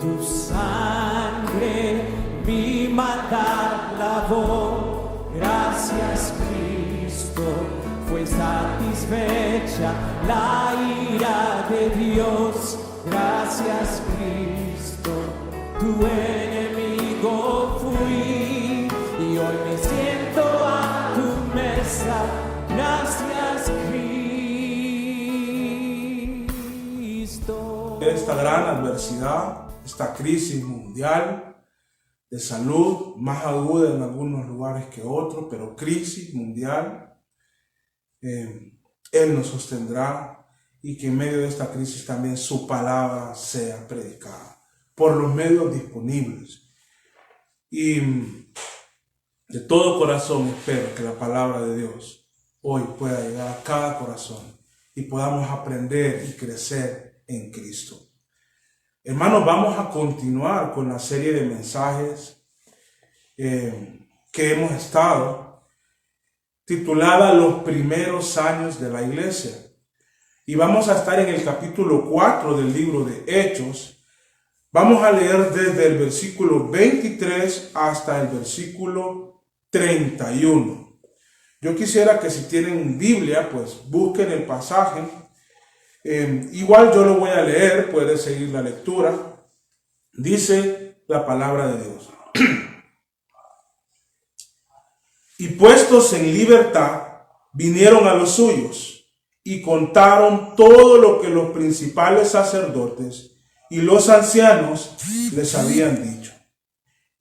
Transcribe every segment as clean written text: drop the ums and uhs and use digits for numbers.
Tu sangre mi maldad lavó. Gracias, Cristo, fue satisfecha la ira de Dios. Gracias, Cristo, tu enemigo fui y hoy me siento a tu mesa. Gracias, Cristo. Esta gran adversidad, esta crisis mundial de salud, más aguda en algunos lugares que otros, pero crisis mundial, Él nos sostendrá, y que en medio de esta crisis también su palabra sea predicada por los medios disponibles. Y de todo corazón espero que la palabra de Dios hoy pueda llegar a cada corazón y podamos aprender y crecer en Cristo. Hermanos, vamos a continuar con la serie de mensajes que hemos estado titulada Los primeros años de la iglesia. Y vamos a estar en el capítulo 4 del libro de Hechos. Vamos a leer desde el versículo 23 hasta el versículo 31. Yo quisiera que si tienen Biblia, pues busquen el pasaje. Igual yo lo voy a leer, puede seguir la lectura. Dice la palabra de Dios. Y puestos en libertad, vinieron a los suyos y contaron todo lo que los principales sacerdotes y los ancianos les habían dicho.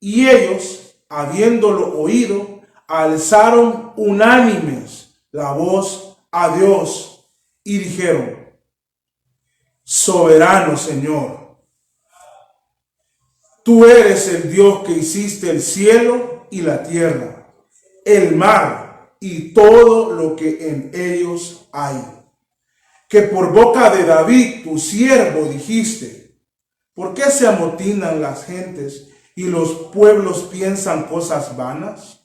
Y ellos, habiéndolo oído, alzaron unánimes la voz a Dios y dijeron: Soberano Señor, tú eres el Dios que hiciste el cielo y la tierra, el mar y todo lo que en ellos hay. Que por boca de David, tu siervo, dijiste: ¿por qué se amotinan las gentes y los pueblos piensan cosas vanas?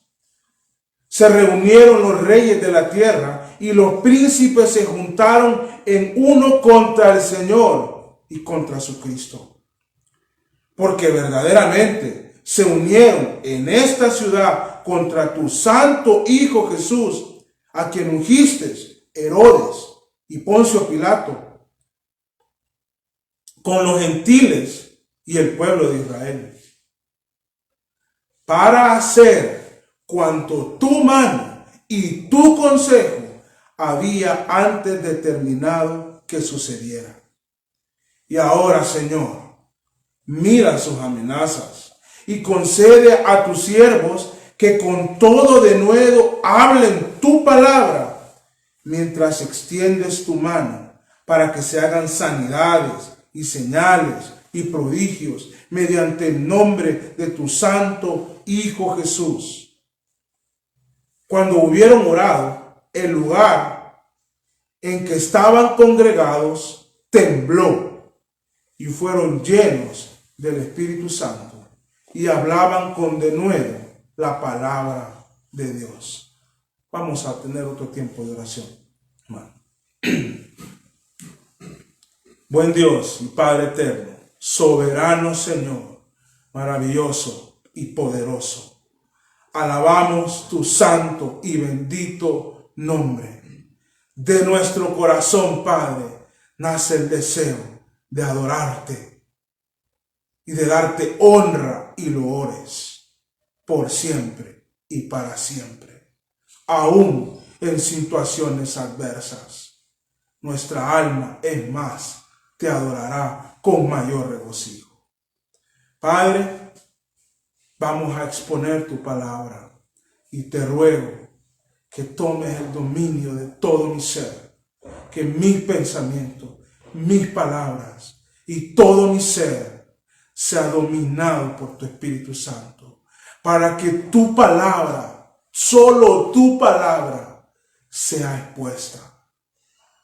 Se reunieron los reyes de la tierra y los príncipes se juntaron en uno contra el Señor y contra su Cristo. Porque verdaderamente se unieron en esta ciudad contra tu santo Hijo Jesús, a quien ungiste, Herodes y Poncio Pilato, con los gentiles y el pueblo de Israel, para hacer cuanto tu mano y tu consejo había antes determinado que sucediera. Y ahora, Señor, mira sus amenazas y concede a tus siervos que con todo denuedo hablen tu palabra, mientras extiendes tu mano para que se hagan sanidades y señales y prodigios mediante el nombre de tu santo Hijo Jesús. Cuando hubieron orado, el lugar en que estaban congregados tembló y fueron llenos del Espíritu Santo y hablaban con denuedo la palabra de Dios. Vamos a tener otro tiempo de oración, hermano. Buen Dios y Padre eterno, soberano Señor, maravilloso y poderoso, alabamos tu santo y bendito nombre. De nuestro corazón, Padre, nace el deseo de adorarte y de darte honra y loores por siempre y para siempre, aún en situaciones adversas. Nuestra alma, es más, te adorará con mayor regocijo. Padre, vamos a exponer tu palabra y te ruego que tomes el dominio de todo mi ser, que mis pensamientos, mis palabras y todo mi ser sea dominado por tu Espíritu Santo, para que tu palabra, solo tu palabra, sea expuesta.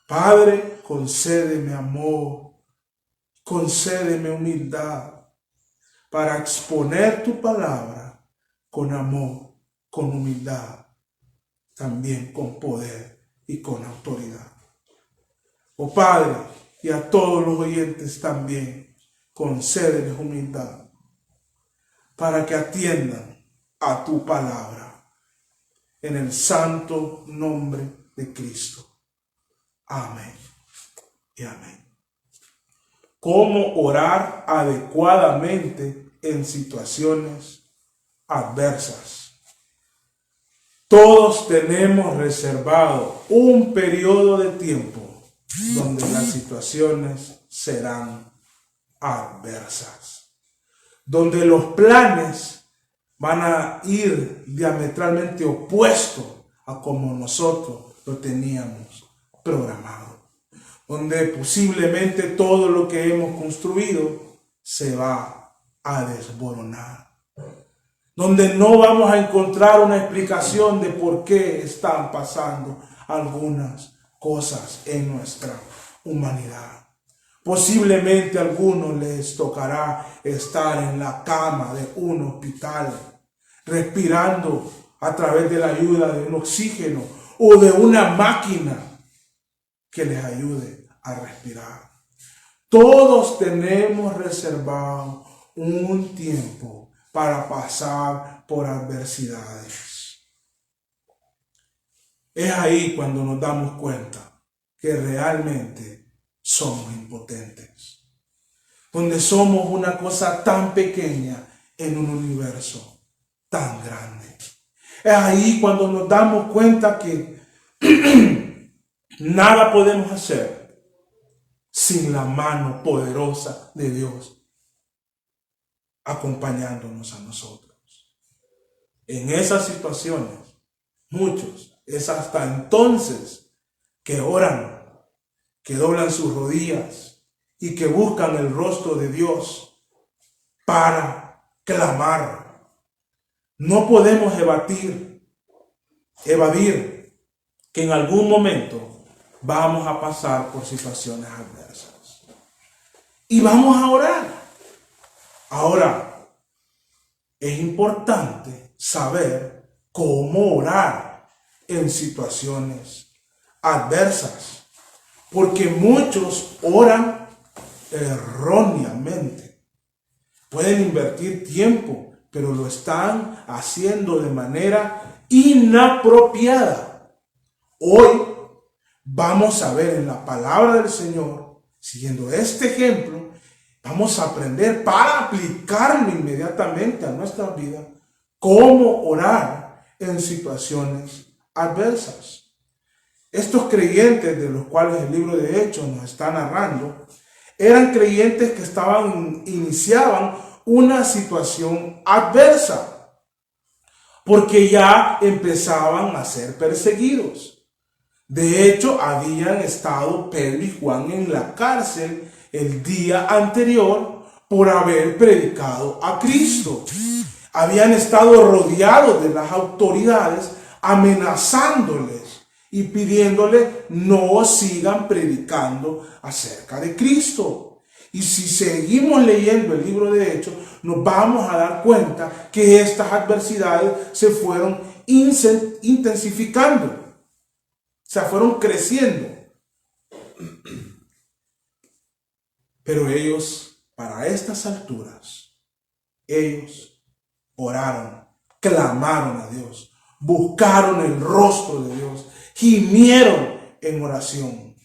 Padre, concédeme amor, concédeme humildad para exponer tu palabra con amor, con humildad, también con poder y con autoridad. Oh Padre, y a todos los oyentes también, concédeles humildad para que atiendan a tu palabra. En el santo nombre de Cristo. Amén y amén. ¿Cómo orar adecuadamente en situaciones adversas? Todos tenemos reservado un periodo de tiempo donde las situaciones serán adversas, donde los planes van a ir diametralmente opuestos a como nosotros lo teníamos programado, donde posiblemente todo lo que hemos construido se va a desboronar, donde no vamos a encontrar una explicación de por qué están pasando algunas cosas en nuestra humanidad. Posiblemente a algunos les tocará estar en la cama de un hospital, respirando a través de la ayuda de un oxígeno o de una máquina que les ayude a respirar. Todos tenemos reservado un tiempo para pasar por adversidades. Es ahí cuando nos damos cuenta que realmente somos impotentes, donde somos una cosa tan pequeña en un universo tan grande. Es ahí cuando nos damos cuenta que nada podemos hacer sin la mano poderosa de Dios acompañándonos a nosotros. En esas situaciones, muchos es hasta entonces que oran, que doblan sus rodillas y que buscan el rostro de Dios para clamar. No podemos evadir que en algún momento vamos a pasar por situaciones adversas. Y vamos a orar. Ahora, es importante saber cómo orar en situaciones adversas, porque muchos oran erróneamente. Pueden invertir tiempo, pero lo están haciendo de manera inapropiada. Hoy vamos a ver en la palabra del Señor, siguiendo este ejemplo, vamos a aprender para aplicarlo inmediatamente a nuestra vida, cómo orar en situaciones adversas. Estos creyentes de los cuales el libro de Hechos nos está narrando, eran creyentes que iniciaban una situación adversa, porque ya empezaban a ser perseguidos. De hecho, habían estado Pedro y Juan en la cárcel el día anterior por haber predicado a Cristo. Habían estado rodeados de las autoridades, amenazándoles y pidiéndoles no sigan predicando acerca de Cristo. Y si seguimos leyendo el libro de Hechos, nos vamos a dar cuenta que estas adversidades se fueron intensificando, se fueron creciendo. Pero ellos, para estas alturas, ellos oraron, clamaron a Dios, buscaron el rostro de Dios, gimieron en oración.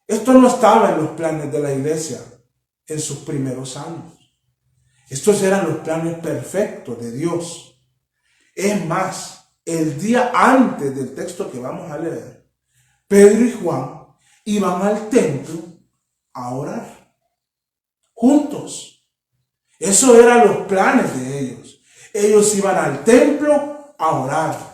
Esto no estaba en los planes de la iglesia en sus primeros años. Estos eran los planes perfectos de Dios. Es más, el día antes del texto que vamos a leer, Pedro y Juan iban al templo a orar juntos. Eso eran los planes de ellos. Ellos iban al templo a orar.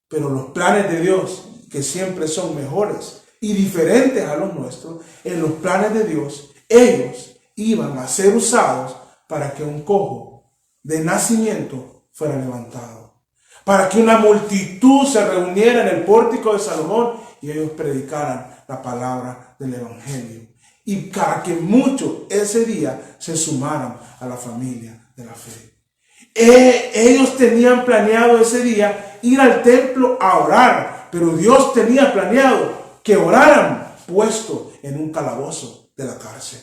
Pero los planes de Dios, que siempre son mejores y diferentes a los nuestros, en los planes de Dios, ellos iban a ser usados para que un cojo de nacimiento fuera levantado, para que una multitud se reuniera en el pórtico de Salomón y ellos predicaran la palabra del evangelio, y para que muchos ese día se sumaran a la familia de la fe. Ellos tenían planeado ese día ir al templo a orar, pero Dios tenía planeado que oraran puesto en un calabozo de la cárcel.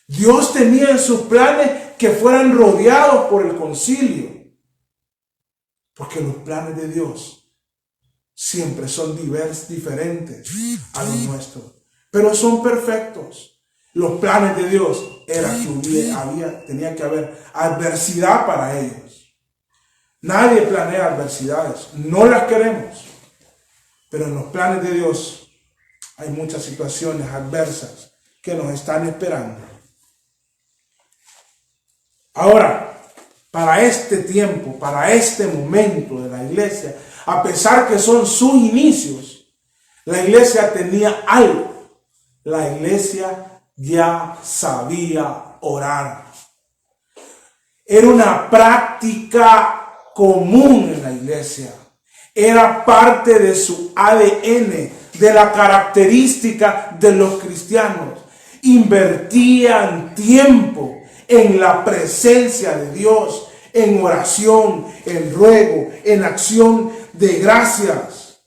Dios tenía en sus planes que fueran rodeados por el concilio. Porque los planes de Dios siempre son diferentes a los nuestros. Pero son perfectos. Los planes de Dios era que tenía que haber adversidad para ellos. Nadie planea adversidades. No las queremos. Pero en los planes de Dios hay muchas situaciones adversas que nos están esperando. Ahora, para este tiempo, para este momento de la iglesia, a pesar que son sus inicios, la iglesia tenía algo. La iglesia ya sabía orar. Era una práctica común en la iglesia. Era parte de su ADN, de la característica de los cristianos. Invertían tiempo en la presencia de Dios, en oración, en ruego, en acción de gracias.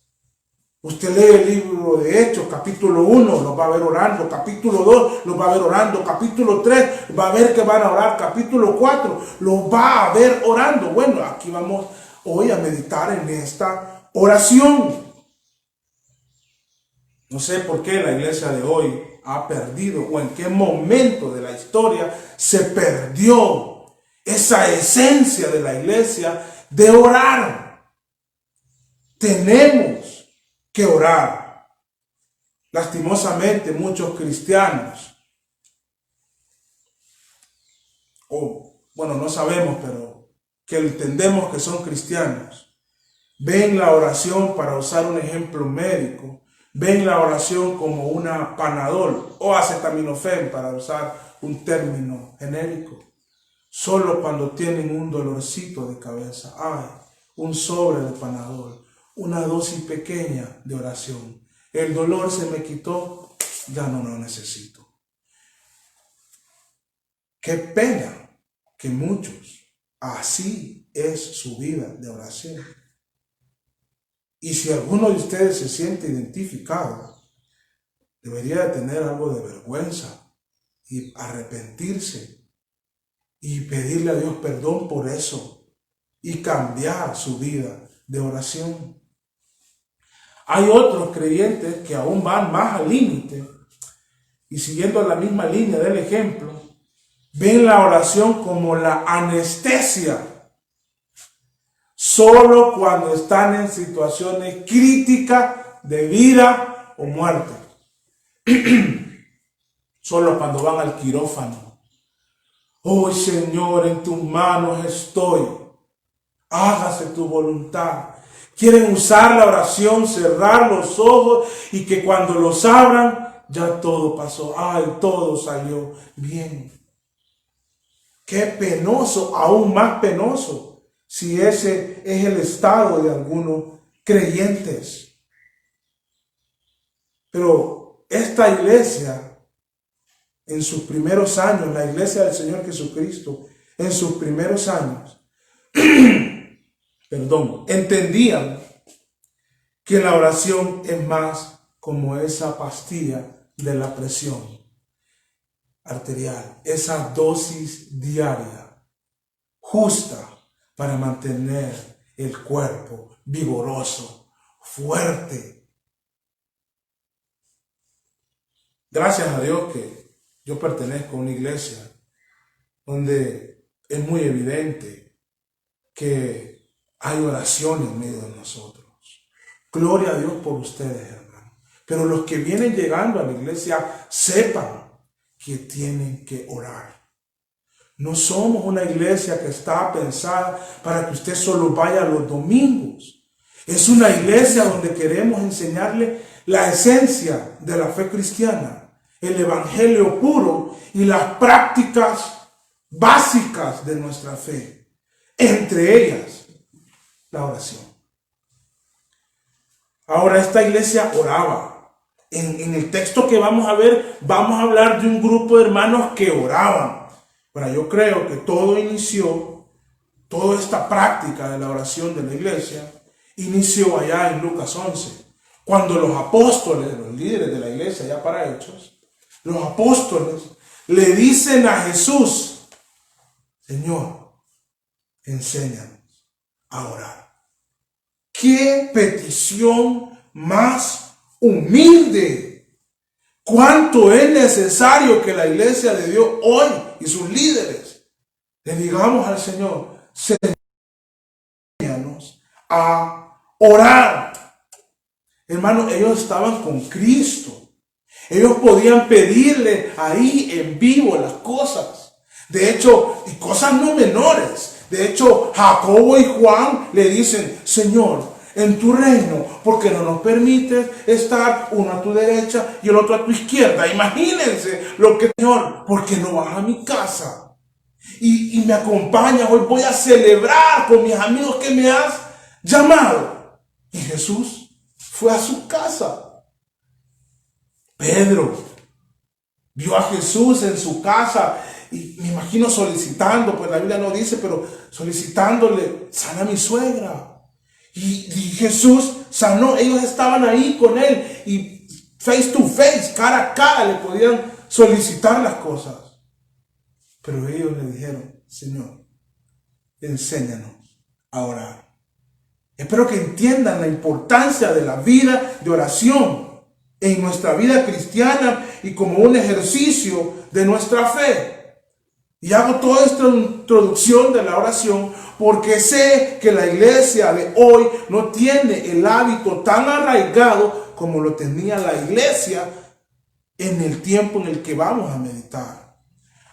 Usted lee el libro de Hechos, capítulo 1, los va a ver orando, capítulo 2, los va a ver orando, capítulo 3, va a ver que van a orar, capítulo 4, los va a ver orando. Bueno, aquí vamos hoy a meditar en esta oración. No sé por qué la iglesia de hoy ha perdido, o en qué momento de la historia se perdió esa esencia de la iglesia de orar. Tenemos que orar. Lastimosamente muchos cristianos, no sabemos, pero que entendemos que son cristianos, ven la oración, para usar un ejemplo médico, ven la oración como una Panadol o acetaminofén, para usar un término genérico. Solo cuando tienen un dolorcito de cabeza, un sobre de Panadol, una dosis pequeña de oración. El dolor se me quitó, ya no lo necesito. Qué pena que muchos, así es su vida de oración. Y si alguno de ustedes se siente identificado, debería de tener algo de vergüenza y arrepentirse y pedirle a Dios perdón por eso y cambiar su vida de oración. Hay otros creyentes que aún van más al límite y, siguiendo la misma línea del ejemplo, ven la oración como la anestesia. Solo cuando están en situaciones críticas de vida o muerte. Solo cuando van al quirófano. Oh Señor, en tus manos estoy. Hágase tu voluntad. Quieren usar la oración, cerrar los ojos y que cuando los abran, ya todo pasó. Todo salió bien. Qué penoso, aún más penoso, si ese es el estado de algunos creyentes. Pero esta iglesia, en sus primeros años, la iglesia del Señor Jesucristo, en sus primeros años, entendían que la oración es más como esa pastilla de la presión arterial, esa dosis diaria, justa, para mantener el cuerpo vigoroso, fuerte. Gracias a Dios que yo pertenezco a una iglesia donde es muy evidente que hay oración en medio de nosotros. Gloria a Dios por ustedes, hermanos. Pero los que vienen llegando a la iglesia, sepan que tienen que orar. No somos una iglesia que está pensada para que usted solo vaya los domingos. Es una iglesia donde queremos enseñarle la esencia de la fe cristiana, el evangelio puro y las prácticas básicas de nuestra fe. Entre ellas, la oración. Ahora, esta iglesia oraba. En el texto que vamos a ver, vamos a hablar de un grupo de hermanos que oraban. Bueno, yo creo que todo inició, toda esta práctica de la oración de la iglesia, inició allá en Lucas 11, cuando los apóstoles, los líderes de la iglesia, ya para Hechos, los apóstoles le dicen a Jesús: Señor, enséñanos a orar. ¡Qué petición más humilde! ¿Cuánto es necesario que la iglesia de Dios hoy y sus líderes le digamos al Señor: enséñanos a orar? Hermanos, ellos estaban con Cristo. Ellos podían pedirle ahí en vivo las cosas. De hecho, y cosas no menores. De hecho, Jacobo y Juan le dicen: Señor, en tu reino, ¿por qué no nos permites estar uno a tu derecha y el otro a tu izquierda? Imagínense lo que, Señor, ¿por qué no vas a mi casa? Y me acompañas, hoy voy a celebrar con mis amigos que me has llamado. Y Jesús fue a su casa. Pedro vio a Jesús en su casa y me imagino solicitando, pues la Biblia no dice, pero solicitándole: sana a mi suegra. Y Jesús sanó. Ellos estaban ahí con él y face to face, cara a cara, le podían solicitar las cosas. Pero ellos le dijeron: Señor, enséñanos a orar. Espero que entiendan la importancia de la vida de oración en nuestra vida cristiana y como un ejercicio de nuestra fe. Y hago toda esta introducción de la oración porque sé que la iglesia de hoy no tiene el hábito tan arraigado como lo tenía la iglesia en el tiempo en el que vamos a meditar.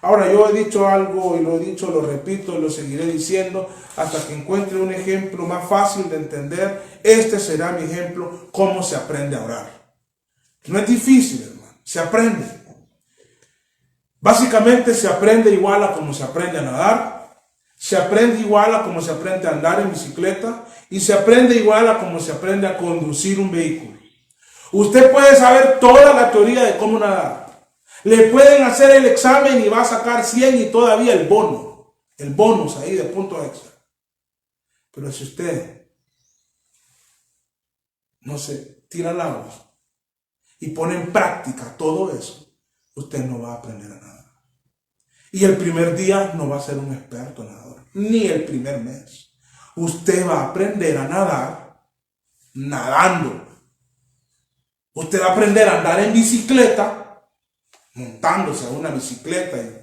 Ahora, yo he dicho algo y lo he dicho, lo repito y lo seguiré diciendo hasta que encuentre un ejemplo más fácil de entender. Este será mi ejemplo: cómo se aprende a orar. No es difícil, hermano, se aprende. Básicamente se aprende igual a como se aprende a nadar, se aprende igual a como se aprende a andar en bicicleta y se aprende igual a como se aprende a conducir un vehículo. Usted puede saber toda la teoría de cómo nadar. Le pueden hacer el examen y va a sacar 100 y todavía el bonus ahí de punto extra. Pero si usted no se tira al agua y pone en práctica todo eso, usted no va a aprender a nadar. Y el primer día no va a ser un experto nadador, ni el primer mes. Usted va a aprender a nadar nadando. Usted va a aprender a andar en bicicleta, montándose a una bicicleta y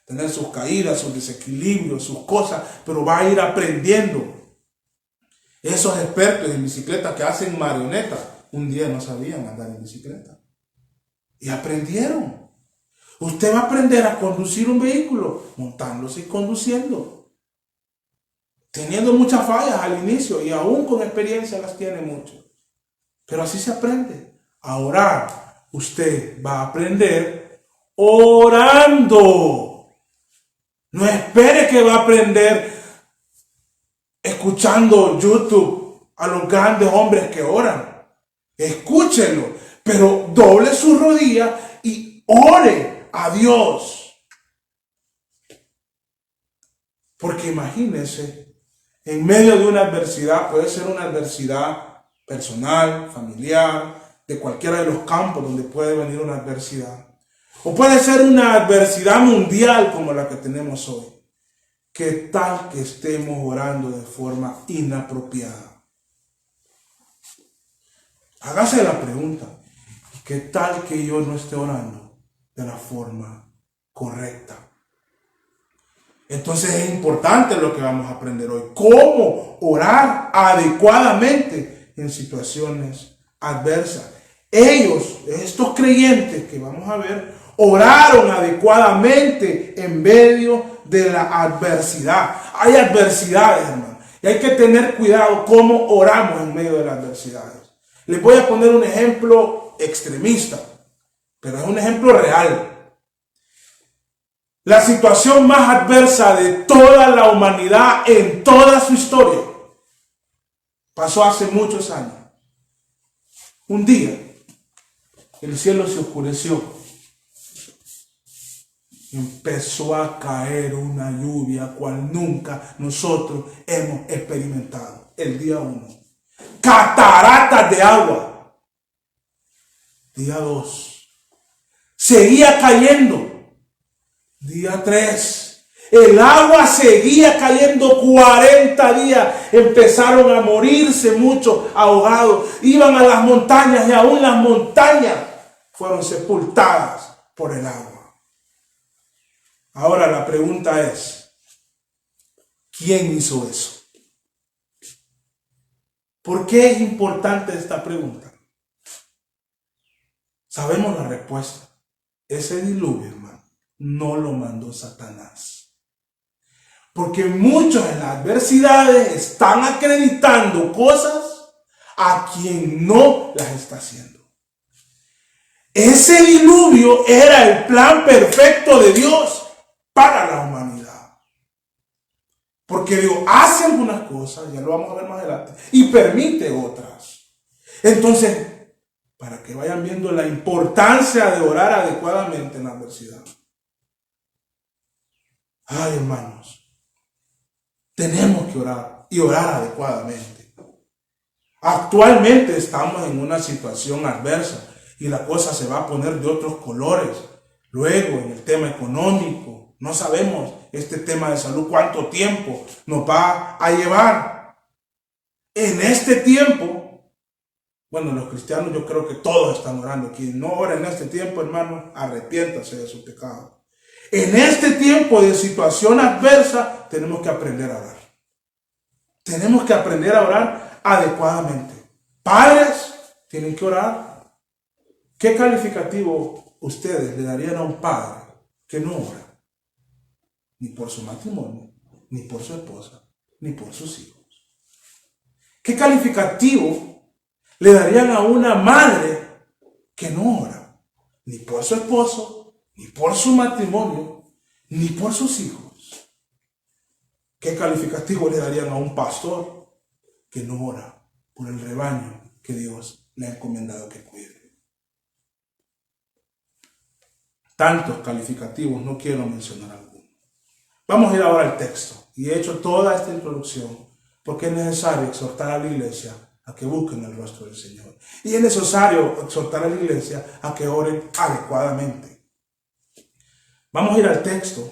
tener sus caídas, sus desequilibrios, sus cosas, pero va a ir aprendiendo. Esos expertos en bicicleta que hacen marionetas, un día no sabían andar en bicicleta y aprendieron. Usted va a aprender a conducir un vehículo montándose y conduciendo, teniendo muchas fallas al inicio y aún con experiencia las tiene mucho, pero así se aprende. A orar, usted va a aprender orando. No espere que va a aprender escuchando YouTube a los grandes hombres que oran. Escúchelo, pero doble su rodilla y ore a Dios. Porque imagínese, en medio de una adversidad, puede ser una adversidad personal, familiar, de cualquiera de los campos donde puede venir una adversidad. O puede ser una adversidad mundial como la que tenemos hoy. ¿Qué tal que estemos orando de forma inapropiada? Hágase la pregunta: ¿qué tal que yo no esté orando de la forma correcta? Entonces es importante lo que vamos a aprender hoy. ¿Cómo orar adecuadamente en situaciones adversas? Ellos, estos creyentes que vamos a ver, oraron adecuadamente en medio de la adversidad. Hay adversidades, hermano, y hay que tener cuidado cómo oramos en medio de las adversidades. Les voy a poner un ejemplo extremista, pero es un ejemplo real. La situación más adversa de toda la humanidad en toda su historia pasó hace muchos años. Un día, el cielo se oscureció. Empezó a caer una lluvia cual nunca nosotros hemos experimentado. El día 1. Cataratas de agua. Día 2. Seguía cayendo. Día 3. El agua seguía cayendo 40 días. Empezaron a morirse muchos ahogados. Iban a las montañas y aún las montañas fueron sepultadas por el agua. Ahora la pregunta es, ¿quién hizo eso? ¿Por qué es importante esta pregunta? Sabemos la respuesta. Ese diluvio, hermano, no lo mandó Satanás. Porque muchos en las adversidades están acreditando cosas a quien no las está haciendo. Ese diluvio era el plan perfecto de Dios para la humanidad. Porque Dios hace algunas cosas, ya lo vamos a ver más adelante, y permite otras. Entonces, para que vayan viendo la importancia de orar adecuadamente en la adversidad. Ay, hermanos. Tenemos que orar y orar adecuadamente. Actualmente estamos en una situación adversa y la cosa se va a poner de otros colores. Luego, en el tema económico, no sabemos este tema de salud cuánto tiempo nos va a llevar. En este tiempo, bueno, los cristianos yo creo que todos están orando. Quien no ora en este tiempo, hermano, arrepiéntase de su pecado. En este tiempo de situación adversa, tenemos que aprender a orar. Tenemos que aprender a orar adecuadamente. Padres, tienen que orar. ¿Qué calificativo ustedes le darían a un padre que no ora? Ni por su matrimonio, ni por su esposa, ni por sus hijos. ¿Qué calificativo le darían a una madre que no ora? Ni por su esposo, ni por su matrimonio, ni por sus hijos. ¿Qué calificativo le darían a un pastor que no ora por el rebaño que Dios le ha encomendado que cuide? Tantos calificativos, no quiero mencionar algunos. Vamos a ir ahora al texto. Y he hecho toda esta introducción porque es necesario exhortar a la iglesia a que busquen el rostro del Señor. Y es necesario exhortar a la iglesia a que oren adecuadamente. Vamos a ir al texto.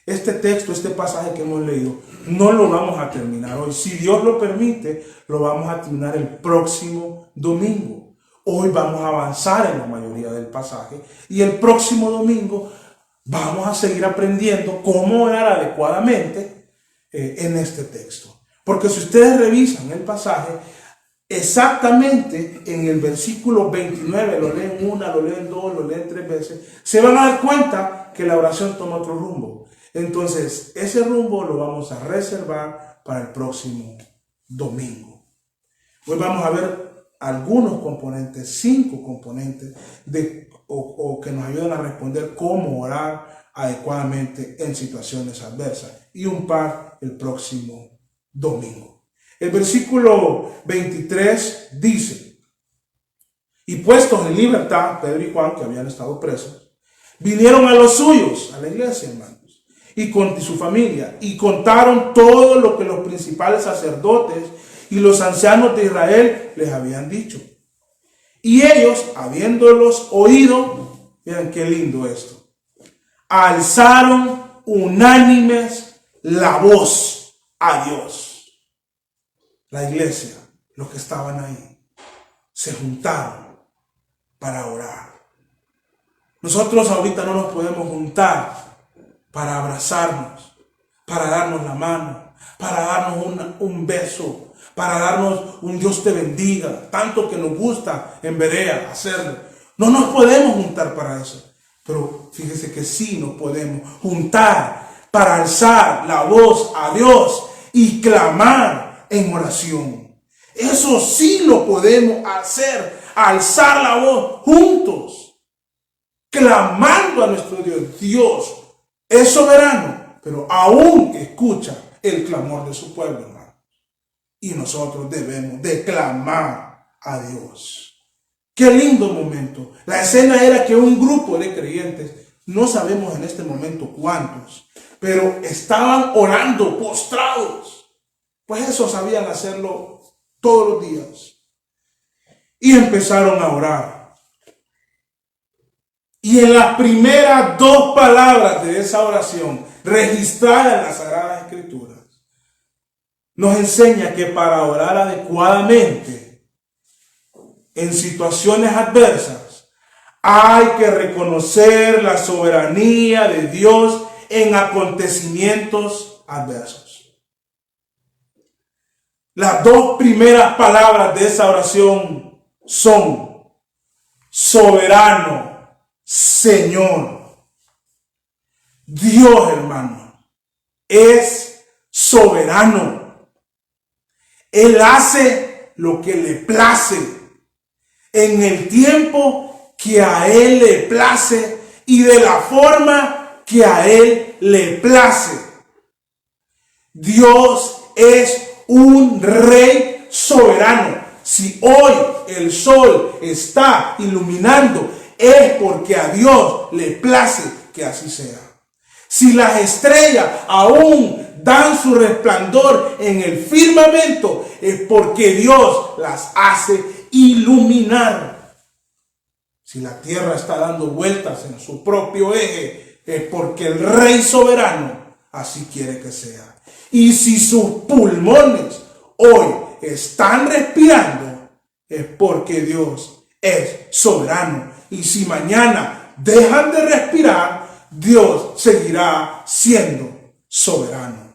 Este texto, este pasaje que hemos leído, no lo vamos a terminar hoy. Si Dios lo permite, lo vamos a terminar el próximo domingo. Hoy vamos a avanzar en la mayoría del pasaje y el próximo domingo vamos a seguir aprendiendo cómo orar adecuadamente en este texto. Porque si ustedes revisan el pasaje, exactamente en el versículo 29, lo leen una, lo leen dos, lo leen 3 veces, se van a dar cuenta que la oración toma otro rumbo. Entonces, ese rumbo lo vamos a reservar para el próximo domingo. Hoy vamos a ver algunos componentes, 5 componentes que nos ayudan a responder cómo orar adecuadamente en situaciones adversas. Y un par el próximo domingo. El versículo 23 dice: y puestos en libertad, Pedro y Juan, que habían estado presos, vinieron a los suyos, a la iglesia, hermanos, y con su familia, y contaron todo lo que los principales sacerdotes y los ancianos de Israel les habían dicho. Y ellos, habiéndolos oído, miren qué lindo esto, alzaron unánimes la voz a Dios. La iglesia, los que estaban ahí, se juntaron para orar. Nosotros ahorita no nos podemos juntar para abrazarnos, para darnos la mano, para darnos un beso, para darnos un Dios te bendiga, tanto que nos gusta en Berea hacerlo. No nos podemos juntar para eso, pero fíjese que sí nos podemos juntar para alzar la voz a Dios y clamar en oración. Eso sí lo podemos hacer, alzar la voz juntos, clamando a nuestro Dios. Dios es soberano, pero aún escucha el clamor de su pueblo, hermano. Y nosotros debemos de clamar a Dios. Qué lindo momento. La escena era que un grupo de creyentes, no sabemos en este momento cuántos, pero estaban orando postrados. Pues eso sabían hacerlo todos los días. Y empezaron a orar. Y en las primeras dos palabras de esa oración, registrada en las Sagradas Escrituras, nos enseña que para orar adecuadamente en situaciones adversas, hay que reconocer la soberanía de Dios en acontecimientos adversos. Las dos primeras palabras de esa oración son soberano, Señor. Dios, hermano, es soberano. Él hace lo que le place en el tiempo que a Él le place y de la forma que a Él le place. Dios es un rey soberano. Si hoy el sol está iluminando, es porque a Dios le place que así sea. Si las estrellas aún dan su resplandor en el firmamento, es porque Dios las hace iluminar. Si la tierra está dando vueltas en su propio eje, es porque el Rey soberano así quiere que sea. Y si sus pulmones hoy están respirando, es porque Dios es soberano. Y si mañana dejan de respirar, Dios seguirá siendo soberano.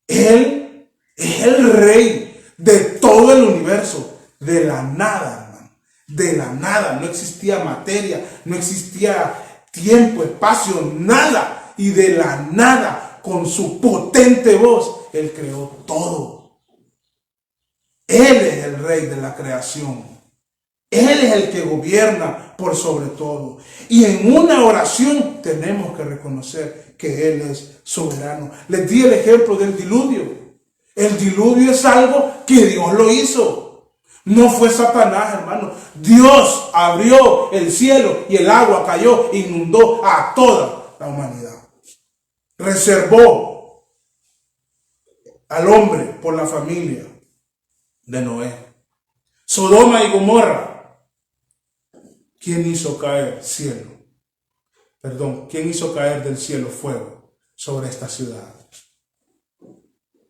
Él es el Rey de todo el universo, de la nada, hermano. De la nada, no existía materia, no existía tiempo, espacio, nada. Y de la nada, con su potente voz, Él creó todo. Él es el Rey de la creación. Él es el que gobierna por sobre todo. Y en una oración tenemos que reconocer que Él es soberano. Les di el ejemplo del diluvio. El diluvio es algo que Dios lo hizo. No fue Satanás, hermano. Dios abrió el cielo y el agua cayó e inundó a toda la humanidad. Reservó al hombre por la familia de Noé. Sodoma y Gomorra. ¿Quién hizo caer cielo? ¿Quién hizo caer del cielo fuego sobre esta ciudad?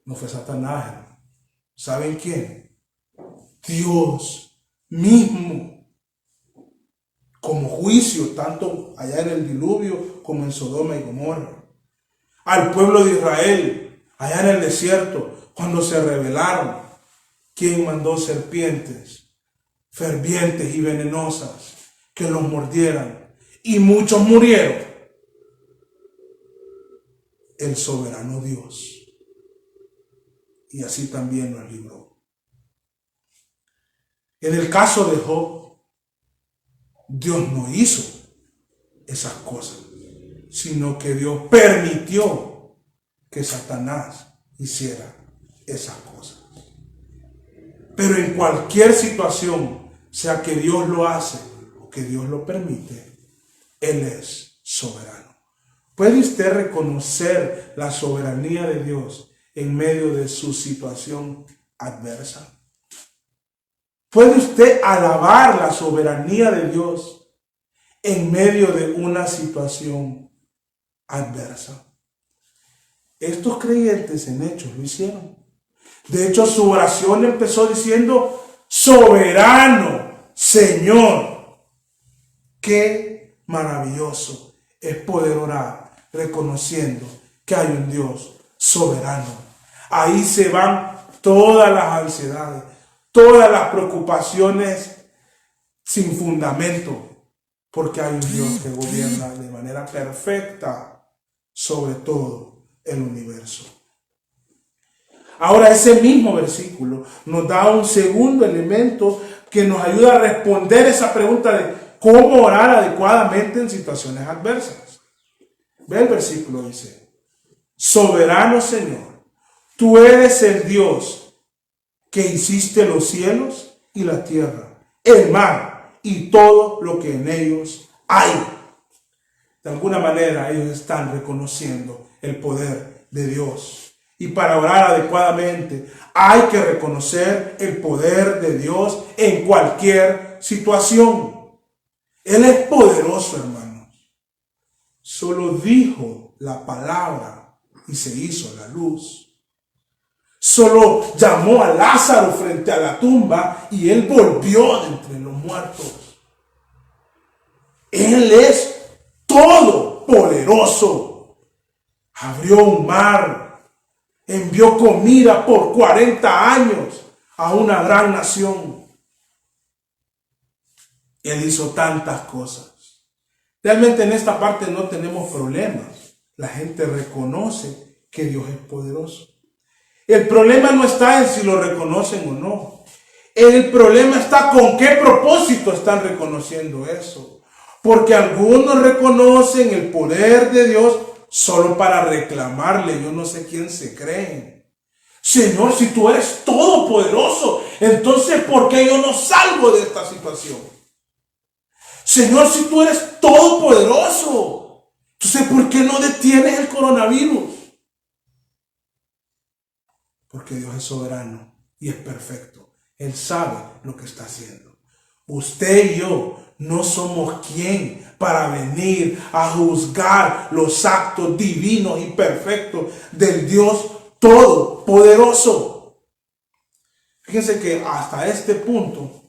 No fue Satanás, hermano. ¿Saben quién? Dios mismo. Como juicio, tanto allá en el diluvio como en Sodoma y Gomorra. Al pueblo de Israel, allá en el desierto, cuando se rebelaron, ¿quién mandó serpientes fervientes y venenosas que los mordieran? Y muchos murieron. El soberano Dios. Y así también nos libró. En el caso de Job, Dios no hizo esas cosas, sino que Dios permitió que Satanás hiciera esas cosas. Pero en cualquier situación, sea que Dios lo hace o que Dios lo permite, Él es soberano. ¿Puede usted reconocer la soberanía de Dios en medio de su situación adversa? ¿Puede usted alabar la soberanía de Dios en medio de una situación adversa? Estos creyentes en Hechos lo hicieron. De hecho, su oración empezó diciendo: soberano Señor. Qué maravilloso es poder orar reconociendo que hay un Dios soberano. Ahí se van todas las ansiedades, todas las preocupaciones sin fundamento, porque hay un Dios que gobierna de manera perfecta sobre todo el universo. Ahora, ese mismo versículo nos da un segundo elemento que nos ayuda a responder esa pregunta de cómo orar adecuadamente en situaciones adversas. Ve el versículo, dice: soberano Señor, tú eres el Dios que hiciste los cielos y la tierra, el mar y todo lo que en ellos hay. De alguna manera ellos están reconociendo el poder de Dios. Y para orar adecuadamente hay que reconocer el poder de Dios en cualquier situación. Él es poderoso, hermanos. Solo dijo la palabra y se hizo la luz. Solo llamó a Lázaro frente a la tumba y él volvió de entre los muertos. Él es todopoderoso. Abrió un mar, envió comida por 40 años a una gran nación. Él hizo tantas cosas. Realmente en esta parte no tenemos problemas. La gente reconoce que Dios es poderoso. El problema no está en si lo reconocen o no. El problema está con qué propósito están reconociendo eso. Porque algunos reconocen el poder de Dios solo para reclamarle. Yo no sé quién se creen. Señor, si tú eres todopoderoso, entonces ¿por qué yo no salgo de esta situación? Señor, si tú eres todopoderoso, entonces ¿por qué no detienes el coronavirus? Porque Dios es soberano y es perfecto. Él sabe lo que está haciendo. Usted y yo no somos quien para venir a juzgar los actos divinos y perfectos del Dios todopoderoso. Fíjense que hasta este punto,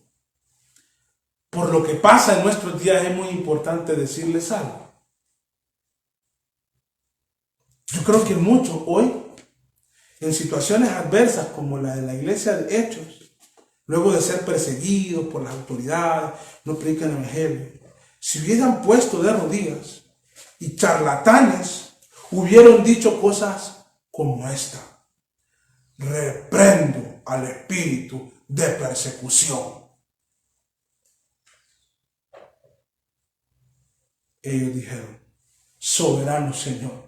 por lo que pasa en nuestros días, es muy importante decirles algo. Yo creo que muchos hoy, en situaciones adversas como la de la iglesia de Hechos, luego de ser perseguidos por las autoridades, no predican el evangelio, si hubieran puesto de rodillas y charlatanes hubieran dicho cosas como esta: reprendo al espíritu de persecución. Ellos dijeron: soberano Señor.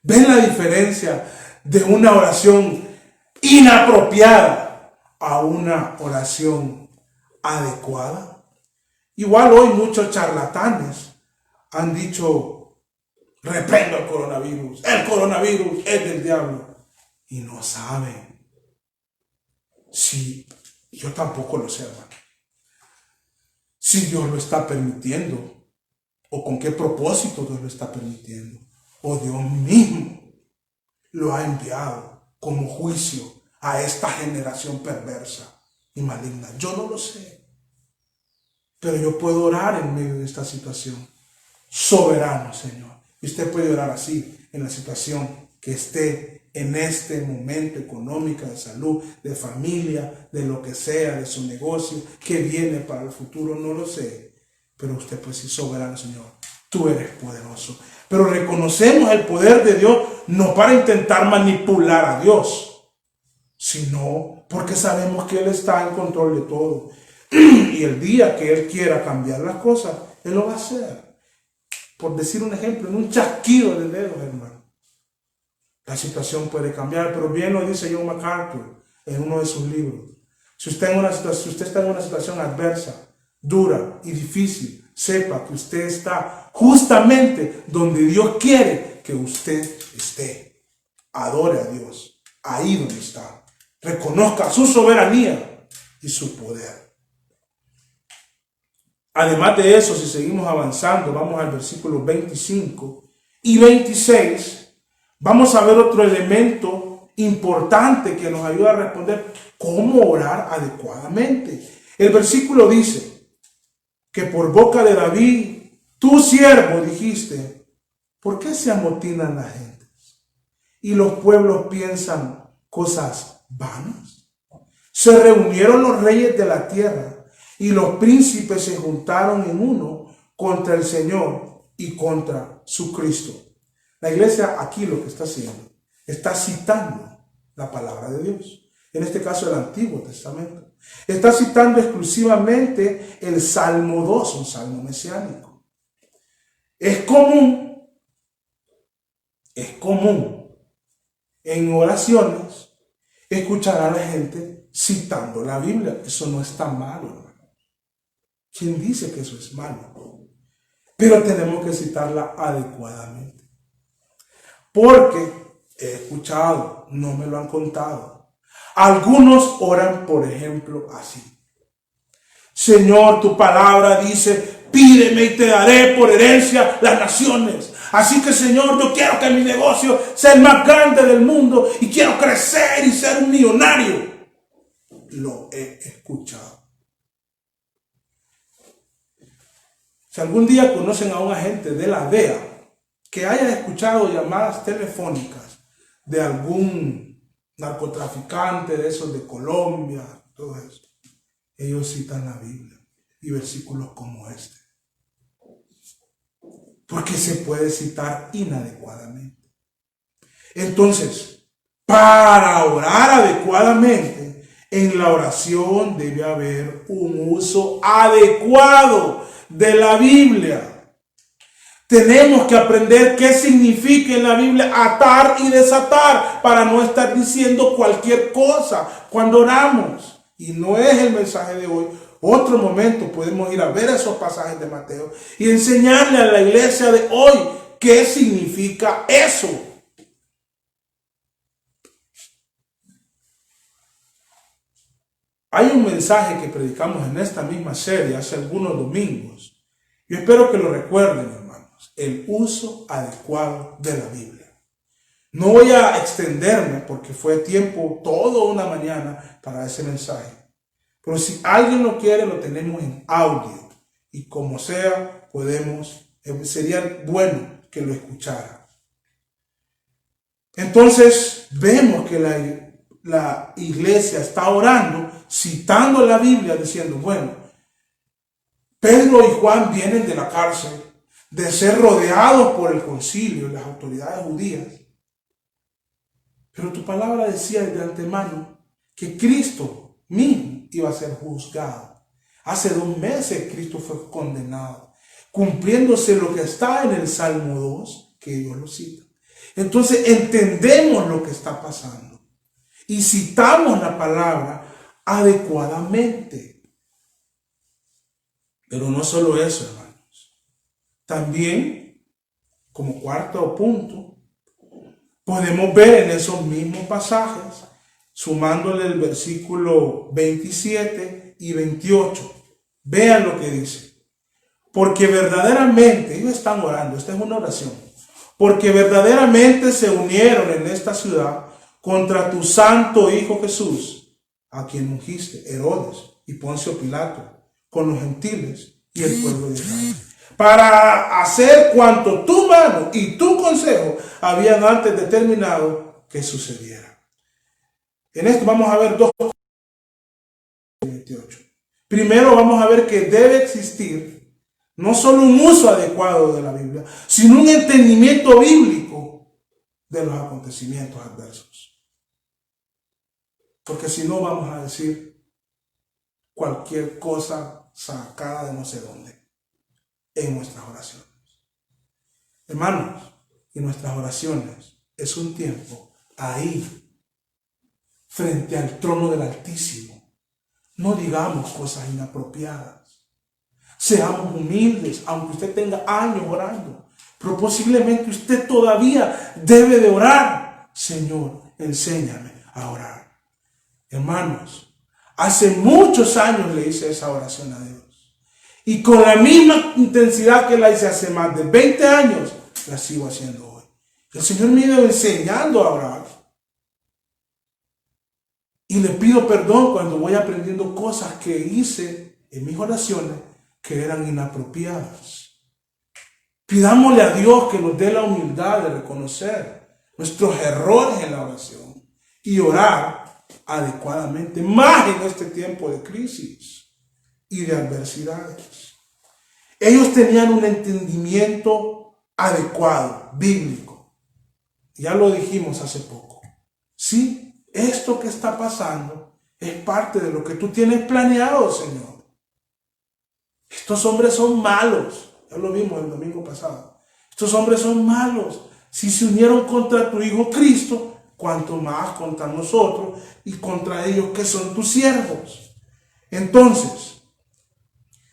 ¿Ven la diferencia de una oración inapropiada a una oración adecuada? Igual hoy muchos charlatanes han dicho: reprendo el coronavirus es del diablo. Y no saben. Si yo tampoco lo sé, hermano. Si Dios lo está permitiendo, o con qué propósito Dios lo está permitiendo, o Dios mismo lo ha enviado como juicio a esta generación perversa y maligna. Yo no lo sé, pero yo puedo orar en medio de esta situación. Soberano Señor. Y usted puede orar así en la situación que esté en este momento, económica, de salud, de familia, de lo que sea, de su negocio, que viene para el futuro, no lo sé. Pero usted puede decir: soberano Señor, tú eres poderoso. Pero reconocemos el poder de Dios no para intentar manipular a Dios, sino porque sabemos que Él está en control de todo. Y el día que Él quiera cambiar las cosas, Él lo va a hacer. Por decir un ejemplo, en un chasquido de dedos, hermano, la situación puede cambiar. Pero bien lo dice John MacArthur en uno de sus libros: si usted está en una situación adversa, dura y difícil, sepa que usted está justamente donde Dios quiere que usted esté. Adore a Dios ahí donde está. Reconozca su soberanía y su poder. Además de eso, si seguimos avanzando, vamos al versículo 25 y 26, vamos a ver otro elemento importante que nos ayuda a responder cómo orar adecuadamente. El versículo dice que por boca de David, tu siervo, dijiste: ¿por qué se amotinan las gentes y los pueblos piensan cosas vanas? Se reunieron los reyes de la tierra y los príncipes se juntaron en uno contra el Señor y contra su Cristo. La iglesia aquí lo que está haciendo, está citando la palabra de Dios. En este caso el Antiguo Testamento. Está citando exclusivamente el Salmo 2, un salmo mesiánico. Es común en oraciones escuchar a la gente citando la Biblia. Eso no está malo, hermano. ¿Quién dice que eso es malo? Pero tenemos que citarla adecuadamente. Porque he escuchado, no me lo han contado, algunos oran, por ejemplo, así: Señor, tu palabra dice, pídeme y te daré por herencia las naciones. Así que, Señor, yo quiero que mi negocio sea el más grande del mundo y quiero crecer y ser un millonario. Lo he escuchado. Si algún día conocen a un agente de la DEA que haya escuchado llamadas telefónicas de algún narcotraficante de esos de Colombia, todo eso, ellos citan la Biblia y versículos como este. Porque se puede citar inadecuadamente. Entonces, para orar adecuadamente, en la oración debe haber un uso adecuado de la Biblia. Tenemos que aprender qué significa en la Biblia atar y desatar para no estar diciendo cualquier cosa cuando oramos. Y no es el mensaje de hoy. Otro momento podemos ir a ver esos pasajes de Mateo y enseñarle a la iglesia de hoy qué significa eso. Hay un mensaje que predicamos en esta misma serie hace algunos domingos. Yo espero que lo recuerden, hermanos. El uso adecuado de la Biblia. No voy a extenderme porque fue tiempo, toda una mañana para ese mensaje. Pero si alguien lo quiere, lo tenemos en audio. Y como sea, sería bueno que lo escuchara. Entonces, vemos que la iglesia está orando, citando la Biblia, diciendo, bueno, Pedro y Juan vienen de la cárcel, de ser rodeados por el concilio y las autoridades judías. Pero tu palabra decía de antemano que Cristo mismo iba a ser juzgado. Hace 2 meses Cristo fue condenado, cumpliéndose lo que está en el Salmo 2, que ellos lo citan. Entonces entendemos lo que está pasando y citamos la palabra adecuadamente. Pero no solo eso, hermanos. También, como cuarto punto, podemos ver en esos mismos pasajes, sumándole el versículo 27 y 28. Vean lo que dice. Porque verdaderamente, ellos están orando, esta es una oración. Porque verdaderamente se unieron en esta ciudad contra tu santo Hijo Jesús, a quien ungiste, Herodes y Poncio Pilato, con los gentiles y el pueblo de Israel, para hacer cuanto tu mano y tu consejo habían antes determinado que sucediera. En esto vamos a ver 2 cosas. 28. Primero vamos a ver que debe existir no solo un uso adecuado de la Biblia, sino un entendimiento bíblico de los acontecimientos adversos. Porque si no vamos a decir cualquier cosa sacada de no sé dónde en nuestras oraciones. Hermanos, y nuestras oraciones es un tiempo ahí, frente al trono del Altísimo. No digamos cosas inapropiadas. Seamos humildes, aunque usted tenga años orando. Pero posiblemente usted todavía debe de orar. Señor, enséñame a orar. Hermanos, hace muchos años le hice esa oración a Dios. Y con la misma intensidad que la hice hace más de 20 años, la sigo haciendo hoy. El Señor me ha ido enseñando a orar. Y le pido perdón cuando voy aprendiendo cosas que hice en mis oraciones que eran inapropiadas. Pidámosle a Dios que nos dé la humildad de reconocer nuestros errores en la oración y orar adecuadamente, más en este tiempo de crisis y de adversidades. Ellos tenían un entendimiento adecuado, bíblico. Ya lo dijimos hace poco. Sí, esto que está pasando es parte de lo que tú tienes planeado, Señor. Estos hombres son malos. Ya lo vimos el domingo pasado. Estos hombres son malos. Si se unieron contra tu Hijo Cristo, cuanto más contra nosotros y contra ellos que son tus siervos. Entonces,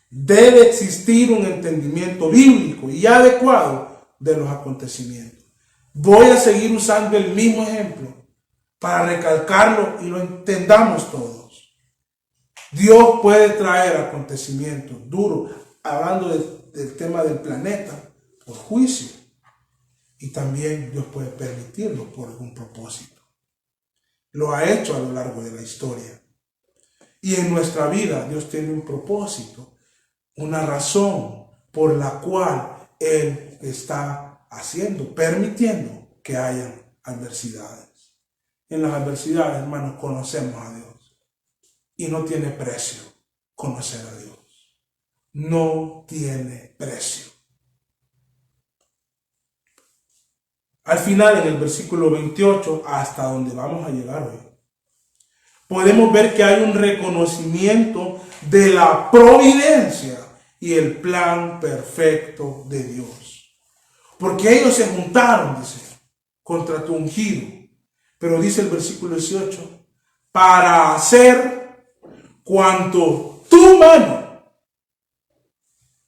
debe existir un entendimiento bíblico y adecuado de los acontecimientos. Voy a seguir usando el mismo ejemplo para recalcarlo y lo entendamos todos. Dios puede traer acontecimientos duros, hablando del tema del planeta, por juicio. Y también Dios puede permitirlo por algún propósito. Lo ha hecho a lo largo de la historia. Y en nuestra vida Dios tiene un propósito, una razón por la cual Él está haciendo, permitiendo que hayan adversidades. En las adversidades, hermanos, conocemos a Dios. Y no tiene precio conocer a Dios. No tiene precio. Al final, en el versículo 28, hasta donde vamos a llegar hoy, podemos ver que hay un reconocimiento de la providencia y el plan perfecto de Dios. Porque ellos se juntaron, dice, contra tu ungido. Pero dice el versículo 18, para hacer cuanto tu mano,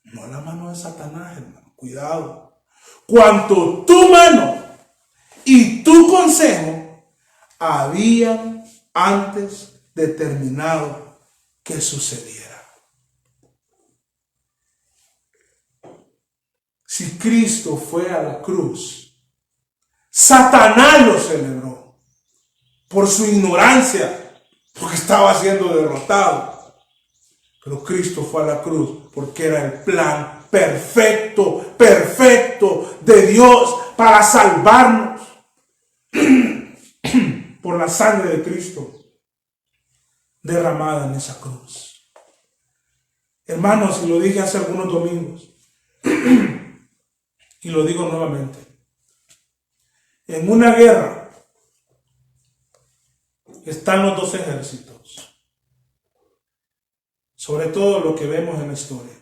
no la mano de Satanás, hermano, cuidado, cuanto tu mano y tu consejo habían antes determinado que sucediera. Si Cristo fue a la cruz, Satanás lo celebró por su ignorancia, porque estaba siendo derrotado. Pero Cristo fue a la cruz porque era el plan perfecto de Dios para salvarnos por la sangre de Cristo derramada en esa cruz. Hermanos, y lo dije hace algunos domingos, y lo digo nuevamente, en una guerra están los dos ejércitos. Sobre todo lo que vemos en la historia.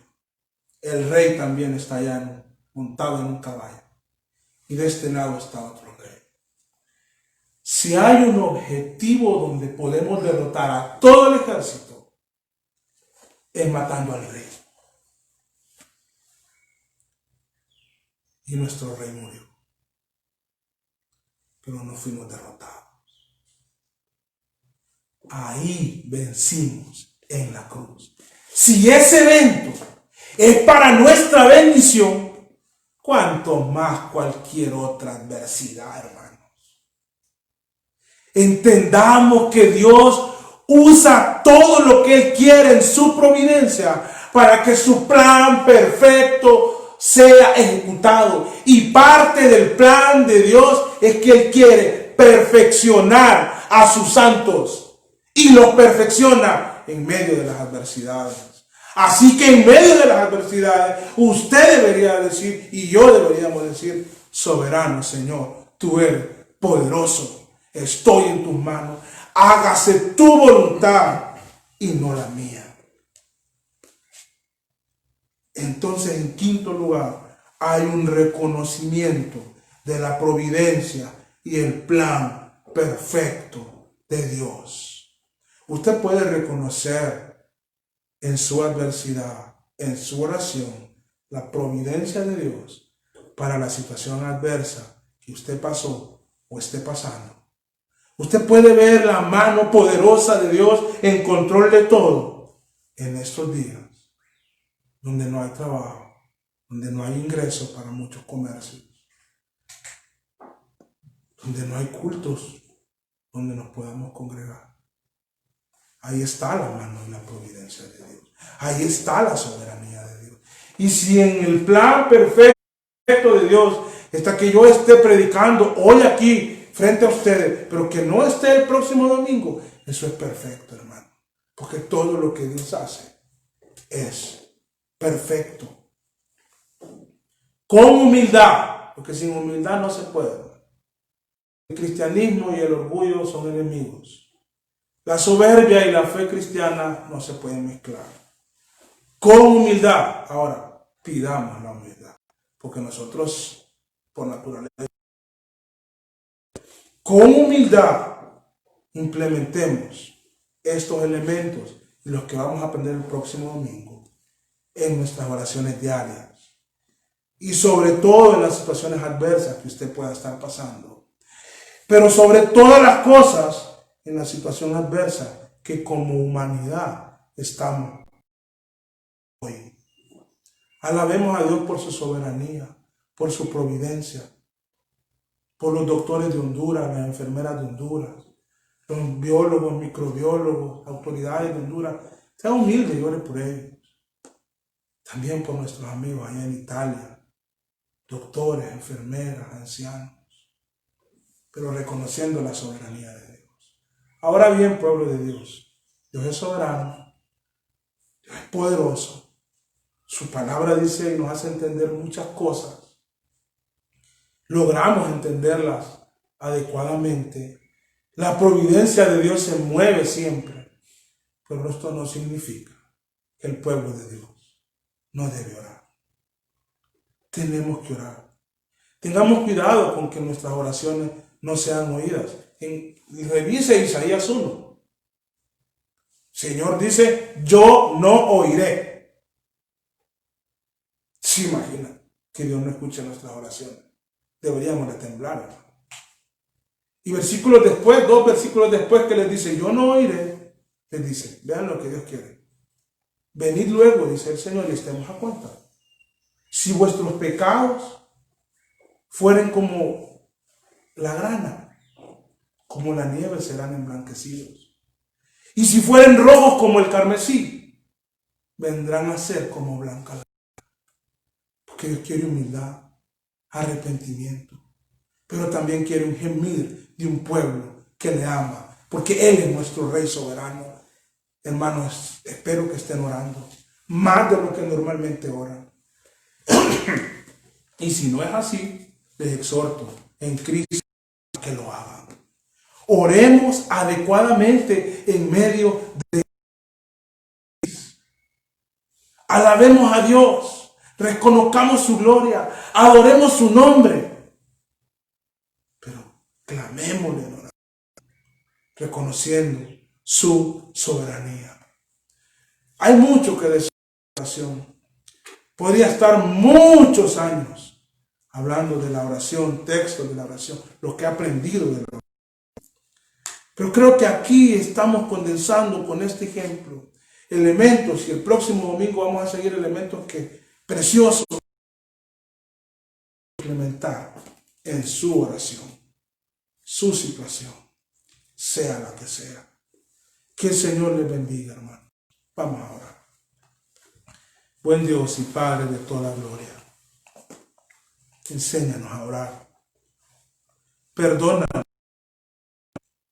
El rey también está allá montado en un caballo. Y de este lado está otro rey. Si hay un objetivo donde podemos derrotar a todo el ejército, es matando al rey. Y nuestro rey murió. Pero no fuimos derrotados. Ahí vencimos en la cruz. Si ese evento es para nuestra bendición, cuanto más cualquier otra adversidad, hermanos. Entendamos que Dios usa todo lo que Él quiere en su providencia para que su plan perfecto sea ejecutado. Y parte del plan de Dios es que Él quiere perfeccionar a sus santos. Y los perfecciona en medio de las adversidades. Así que en medio de las adversidades, usted debería decir, y yo deberíamos decir, soberano Señor, tú eres poderoso, estoy en tus manos, hágase tu voluntad y no la mía. Entonces, en quinto lugar, hay un reconocimiento de la providencia y el plan perfecto de Dios. Usted puede reconocer en su adversidad, en su oración, la providencia de Dios para la situación adversa que usted pasó o esté pasando. Usted puede ver la mano poderosa de Dios en control de todo en estos días, donde no hay trabajo, donde no hay ingresos para muchos comercios, donde no hay cultos donde nos podamos congregar. Ahí está la mano y la providencia de Dios. Ahí está la soberanía de Dios. Y si en el plan perfecto de Dios está que yo esté predicando hoy aquí frente a ustedes, pero que no esté el próximo domingo, eso es perfecto, hermano. Porque todo lo que Dios hace es perfecto. Con humildad, porque sin humildad no se puede. El cristianismo y el orgullo son enemigos. La soberbia y la fe cristiana no se pueden mezclar. Con humildad. Ahora, pidamos la humildad. Porque nosotros, por naturaleza, con humildad, implementemos estos elementos y los que vamos a aprender el próximo domingo en nuestras oraciones diarias. Y sobre todo en las situaciones adversas que usted pueda estar pasando. Pero sobre todas las cosas, en la situación adversa que como humanidad estamos hoy. Alabemos a Dios por su soberanía, por su providencia, por los doctores de Honduras, las enfermeras de Honduras, los biólogos, microbiólogos, autoridades de Honduras. Sea humilde y ore por ellos. También por nuestros amigos allá en Italia, doctores, enfermeras, ancianos, pero reconociendo la soberanía de Dios. Ahora bien, pueblo de Dios, Dios es soberano, Dios es poderoso. Su palabra dice y nos hace entender muchas cosas. Logramos entenderlas adecuadamente. La providencia de Dios se mueve siempre, pero esto no significa que el pueblo de Dios no debe orar. Tenemos que orar. Tengamos cuidado con que nuestras oraciones no sean oídas. Revise Isaías 1. Señor dice, yo no oiré. ¿Se imagina que Dios no escuche nuestras oraciones? Deberíamos de temblar, hermano. Y versículos después, 2 versículos después que les dice, yo no oiré, les dice, vean lo que Dios quiere. Venid luego, dice el Señor, y estemos a cuenta. Si vuestros pecados fueren como la grana, como la nieve serán emblanquecidos. Y si fueren rojos como el carmesí, vendrán a ser como blanca la grana. Porque Dios quiere humildad, arrepentimiento, pero también quiere un gemir de un pueblo que le ama, porque Él es nuestro Rey soberano. Hermanos, espero que estén orando más de lo que normalmente oran. Y si no es así, les exhorto en Cristo que lo hagan. Oremos adecuadamente en medio de... Alabemos a Dios, reconozcamos su gloria, adoremos su nombre, pero clamémosle en oración, reconociendo su soberanía. Hay mucho que decir en oración. Podría estar muchos años hablando de la oración, textos de la oración, lo que he aprendido de la oración. Pero creo que aquí estamos condensando con este ejemplo elementos, y el próximo domingo vamos a seguir elementos que preciosos implementar en su oración, su situación, sea la que sea. Que el Señor les bendiga, hermano. Vamos a orar. Buen Dios y Padre de toda gloria, enséñanos a orar. Perdónanos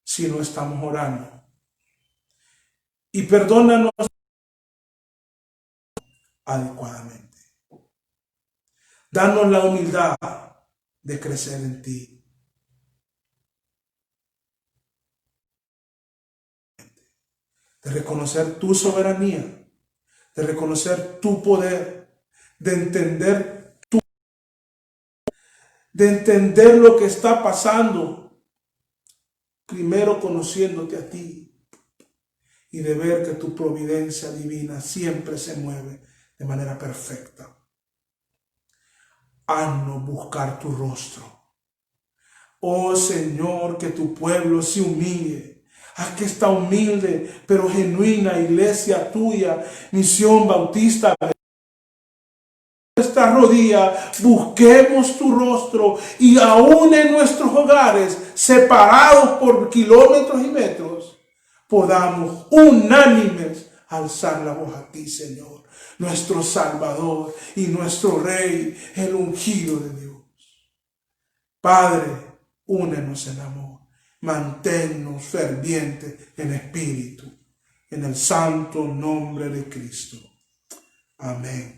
si no estamos orando. Y perdónanos adecuadamente. Danos la humildad de crecer en ti. De reconocer tu soberanía, de reconocer tu poder, de entender lo que está pasando, primero conociéndote a ti, y de ver que tu providencia divina siempre se mueve de manera perfecta. Haznos buscar tu rostro. Oh Señor, que tu pueblo se humille. Haz que esta humilde pero genuina iglesia tuya, Misión Bautista, esta rodilla, busquemos tu rostro, y aún en nuestros hogares, separados por kilómetros y metros, podamos unánimes alzar la voz a ti, Señor, nuestro Salvador y nuestro Rey, el ungido de Dios. Padre, únenos en amor, manténnos fervientes en espíritu, en el santo nombre de Cristo. Amén.